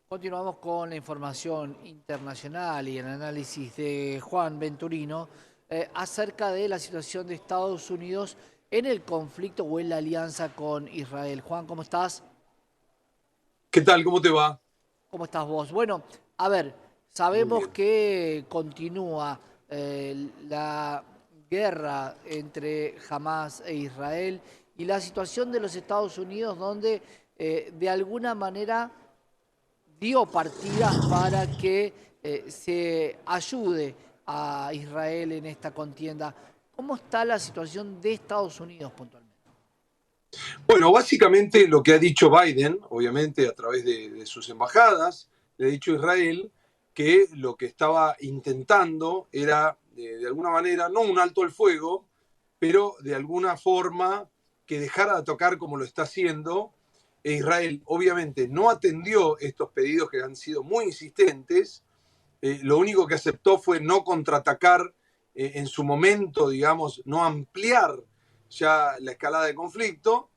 Continuamos con la información internacional y el análisis de Juan Venturino acerca de la situación de Estados Unidos en el conflicto o en la alianza con Israel. Juan, ¿cómo estás? ¿Qué tal? ¿Cómo te va? ¿Cómo estás vos? Bueno, a ver, Muy sabemos bien. que continúa la guerra entre Hamas e Israel y la situación de los Estados Unidos donde de alguna manera dio partidas para que se ayude a Israel en esta contienda. ¿Cómo está la situación de Estados Unidos puntualmente? Bueno, básicamente lo que ha dicho Biden, obviamente a través de sus embajadas, le ha dicho a Israel que lo que estaba intentando era, de alguna manera, no un alto al fuego, pero de alguna forma que dejara de tocar como lo está haciendo. E Israel obviamente no atendió estos pedidos que han sido muy insistentes. Lo único que aceptó fue no contraatacar en su momento, digamos, no ampliar ya la escalada de conflicto,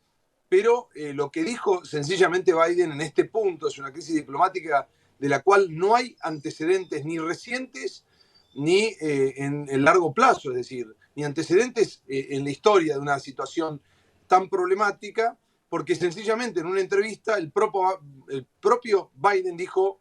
pero lo que dijo sencillamente Biden en este punto es una crisis diplomática de la cual no hay antecedentes ni recientes ni en el largo plazo, es decir, ni antecedentes en la historia de una situación tan problemática, porque sencillamente en una entrevista el propio Biden dijo,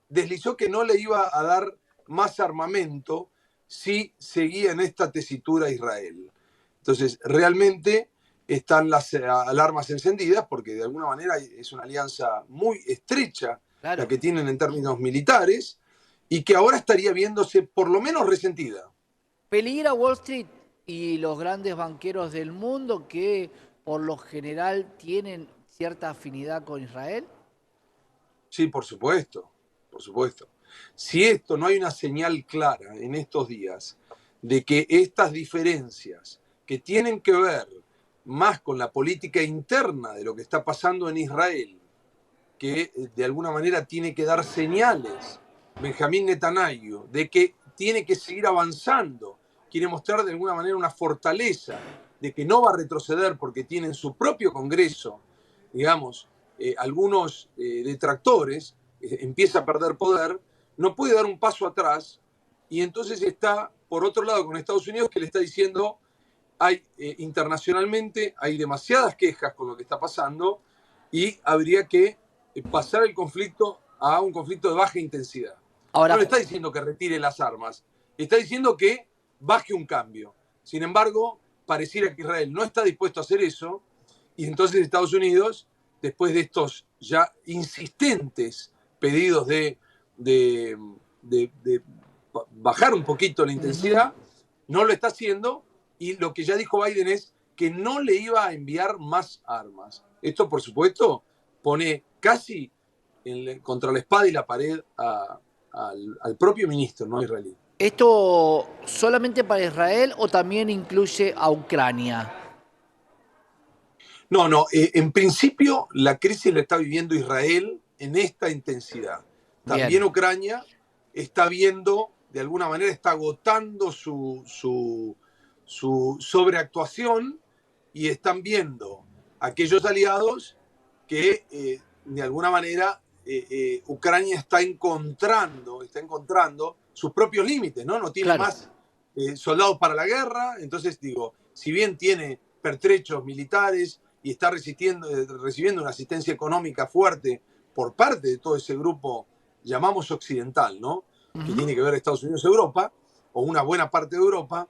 deslizó que no le iba a dar más armamento si seguía en esta tesitura Israel. Entonces, realmente están las alarmas encendidas porque de alguna manera es una alianza muy estrecha la Claro, que tienen en términos militares y que ahora estaría viéndose por lo menos resentida. peligra Wall Street y los grandes banqueros del mundo que por lo general tienen cierta afinidad con Israel. Sí, por supuesto, por supuesto. Si esto no hay una señal clara en estos días de que estas diferencias que tienen que ver más con la política interna de lo que está pasando en Israel, que de alguna manera tiene que dar señales, Benjamín Netanyahu, de que tiene que seguir avanzando, quiere mostrar de alguna manera una fortaleza, de que no va a retroceder porque tiene en su propio Congreso, digamos, algunos detractores, empieza a perder poder, no puede dar un paso atrás y entonces está, por otro lado, con Estados Unidos que le está diciendo, hay internacionalmente, hay demasiadas quejas con lo que está pasando y habría que pasar el conflicto a un conflicto de baja intensidad. No Ahora, le está diciendo que retire las armas, está diciendo que baje un cambio. Sin embargo, pareciera que Israel no está dispuesto a hacer eso y entonces Estados Unidos, después de estos ya insistentes pedidos de, de bajar un poquito la ujú. intensidad, no lo está haciendo y lo que ya dijo Biden es que no le iba a enviar más armas. Esto, por supuesto, pone casi contra la espada y la pared al propio ministro no israelí. ¿Esto solamente para Israel o también incluye a Ucrania? No, no, en principio la crisis la está viviendo Israel en esta intensidad. También Bien. Ucrania está viendo, de alguna manera, está agotando su sobreactuación y están viendo aquellos aliados que de alguna manera Ucrania está encontrando sus propios límites, ¿no? No tiene Claro. más soldados para la guerra, entonces digo, si bien tiene pertrechos militares y está recibiendo una asistencia económica fuerte por parte de todo ese grupo, llamamos occidental, ¿no? Que Ujú. tiene que ver Estados Unidos y Europa, o una buena parte de Europa,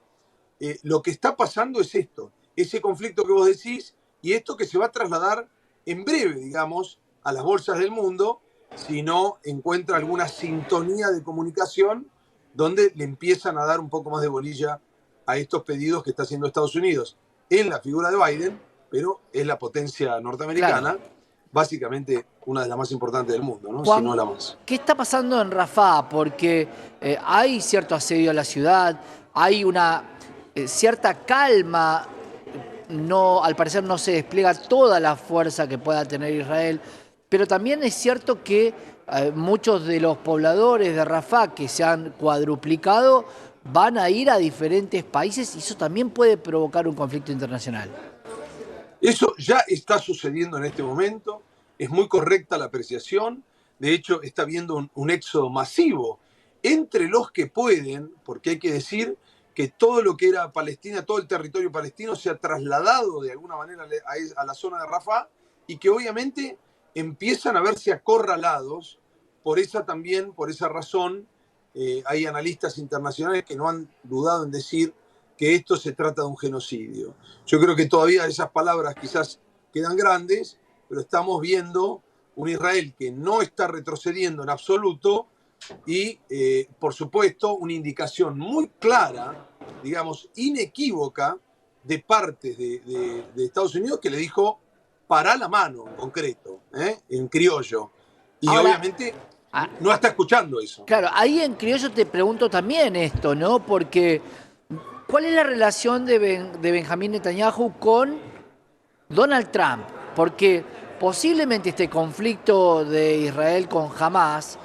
lo que está pasando es esto, ese conflicto que vos decís y esto que se va a trasladar en breve, digamos, a las bolsas del mundo, si no encuentra alguna sintonía de comunicación donde le empiezan a dar un poco más de bolilla a estos pedidos que está haciendo Estados Unidos en la figura de Biden, pero es la potencia Claro. norteamericana, básicamente una de las más importantes del mundo, ¿no? Si Juan, no la más. ¿qué está pasando en Rafah? Porque hay cierto asedio a la ciudad, hay una cierta calma, no, al parecer no se despliega toda la fuerza que pueda tener Israel, pero también es cierto que muchos de los pobladores de Rafah que se han cuadruplicado van a ir a diferentes países y eso también puede provocar un conflicto internacional. Eso ya está sucediendo en este momento, es muy correcta la apreciación. de hecho está habiendo un éxodo masivo entre los que pueden, porque hay que decir que todo lo que era Palestina, todo el territorio palestino se ha trasladado de alguna manera a la zona de Rafah y que obviamente empiezan a verse acorralados por esa razón. Hay analistas internacionales que no han dudado en decir que esto se trata de un genocidio. Yo creo que todavía esas palabras quizás quedan grandes, pero estamos viendo un Israel que no está retrocediendo en absoluto y, por supuesto, una indicación muy clara, digamos, inequívoca, de parte de Estados Unidos que le dijo, pará la mano, en concreto, en criollo. Y Ahora, obviamente ah, no está escuchando eso. claro, ahí en criollo te pregunto también esto, ¿no? Porque ¿cuál es la relación de Benjamín Netanyahu con Donald Trump? Porque posiblemente este conflicto de Israel con Hamas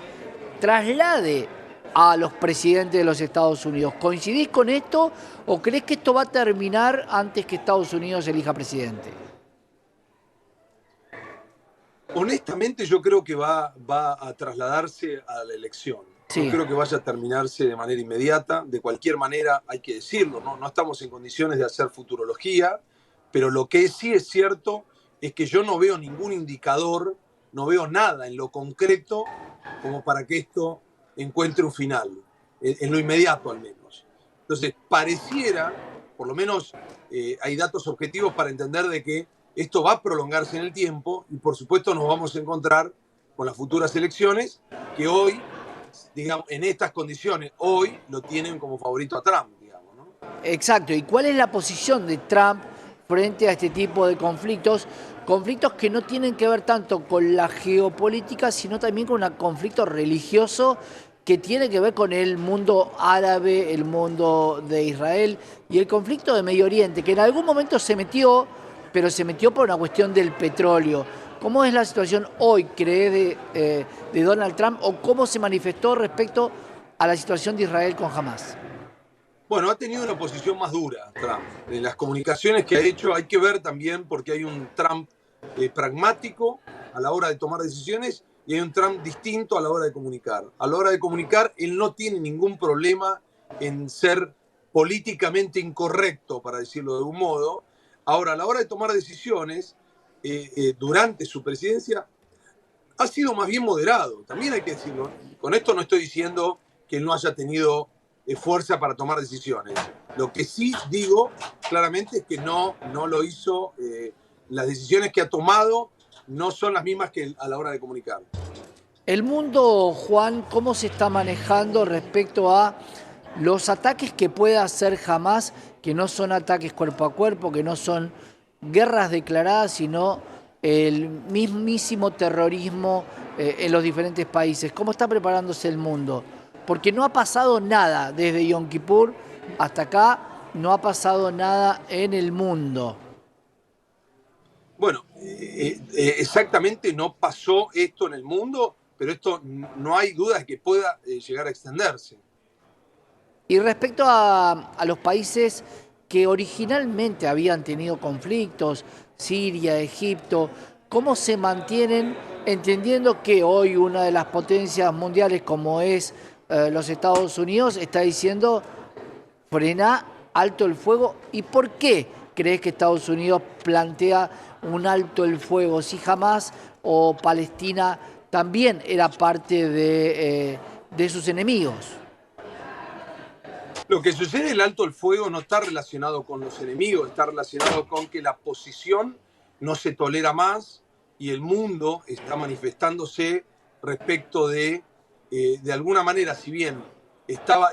traslade a los presidentes de los Estados Unidos. ¿Coincidís con esto o crees que esto va a terminar antes que Estados Unidos elija presidente? Honestamente, yo creo que va a trasladarse a la elección. No Sí. creo que vaya a terminarse de manera inmediata. De cualquier manera, hay que decirlo, no estamos en condiciones de hacer futurología, pero lo que sí es cierto es que yo no veo ningún indicador, no veo nada en lo concreto como para que esto encuentre un final, en lo inmediato al menos. Entonces, pareciera, por lo menos hay datos objetivos para entender de que esto va a prolongarse en el tiempo y por supuesto nos vamos a encontrar con las futuras elecciones que hoy, digamos, en estas condiciones, hoy lo tienen como favorito a Trump, digamos, ¿no? Exacto. ¿Y cuál es la posición de Trump frente a este tipo de conflictos? Conflictos que no tienen que ver tanto con la geopolítica, sino también con un conflicto religioso que tiene que ver con el mundo árabe, el mundo de Israel y el conflicto de Medio Oriente, que en algún momento se metió, pero se metió por una cuestión del petróleo. ¿Cómo es la situación hoy, crees, de Donald Trump o cómo se manifestó respecto a la situación de Israel con Hamas? Bueno, ha tenido una posición más dura Trump. En las comunicaciones que ha hecho hay que ver también porque hay un Trump pragmático a la hora de tomar decisiones y hay un Trump distinto a la hora de comunicar. A la hora de comunicar, él no tiene ningún problema en ser políticamente incorrecto, para decirlo de algún modo. Ahora, a la hora de tomar decisiones, durante su presidencia, ha sido más bien moderado, también hay que decirlo. Con esto no estoy diciendo que él no haya tenido fuerza para tomar decisiones. Lo que sí digo claramente es que no lo hizo, las decisiones que ha tomado no son las mismas que a la hora de comunicar. El mundo, Juan, ¿cómo se está manejando respecto a los ataques que puede hacer Hamas, que no son ataques cuerpo a cuerpo, que no son guerras declaradas, sino el mismísimo terrorismo en los diferentes países? ¿Cómo está preparándose el mundo? Porque no ha pasado nada desde Yom Kippur hasta acá, no ha pasado nada en el mundo. Bueno, exactamente no pasó esto en el mundo, pero esto no hay duda de que pueda llegar a extenderse. Y respecto a los países que originalmente habían tenido conflictos, Siria, Egipto, ¿cómo se mantienen entendiendo que hoy una de las potencias mundiales como es los Estados Unidos está diciendo frena alto el fuego? ¿Y por qué crees que Estados Unidos plantea un alto el fuego? Si Hamas o Palestina también era parte de sus enemigos. Lo que sucede en el alto el fuego no está relacionado con los enemigos, está relacionado con que la posición no se tolera más y el mundo está manifestándose respecto de alguna manera, si bien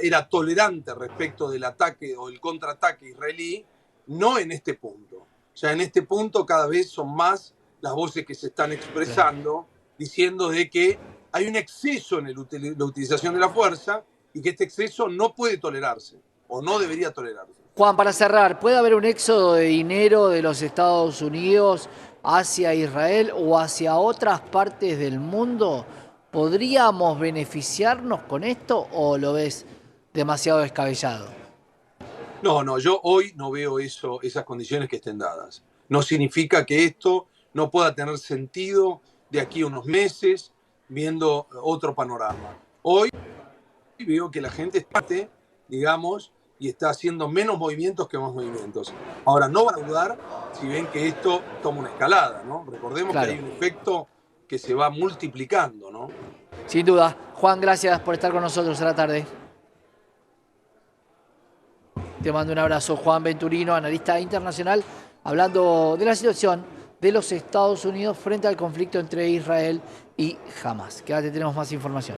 era tolerante respecto del ataque o el contraataque israelí, no en este punto. O sea, en este punto cada vez son más las voces que se están expresando diciendo de que hay un exceso en la utilización de la fuerza y que este exceso no puede tolerarse o no debería tolerarse. Juan, para cerrar, ¿puede haber un éxodo de dinero de los Estados Unidos hacia Israel o hacia otras partes del mundo? ¿Podríamos beneficiarnos con esto o lo ves demasiado descabellado? No, yo hoy no veo esas condiciones que estén dadas. No significa que esto no pueda tener sentido de aquí a unos meses, viendo otro panorama. Hoy veo que la gente está, digamos, y está haciendo menos movimientos que más movimientos. Ahora, no van a dudar si ven que esto toma una escalada, ¿no? Recordemos Claro. que hay un efecto que se va multiplicando, ¿no? Sin duda. Juan, gracias por estar con nosotros a la tarde. Te mando un abrazo, Juan Venturino, analista internacional, hablando de la situación de los Estados Unidos frente al conflicto entre Israel y Hamas. Quédate, tenemos más información.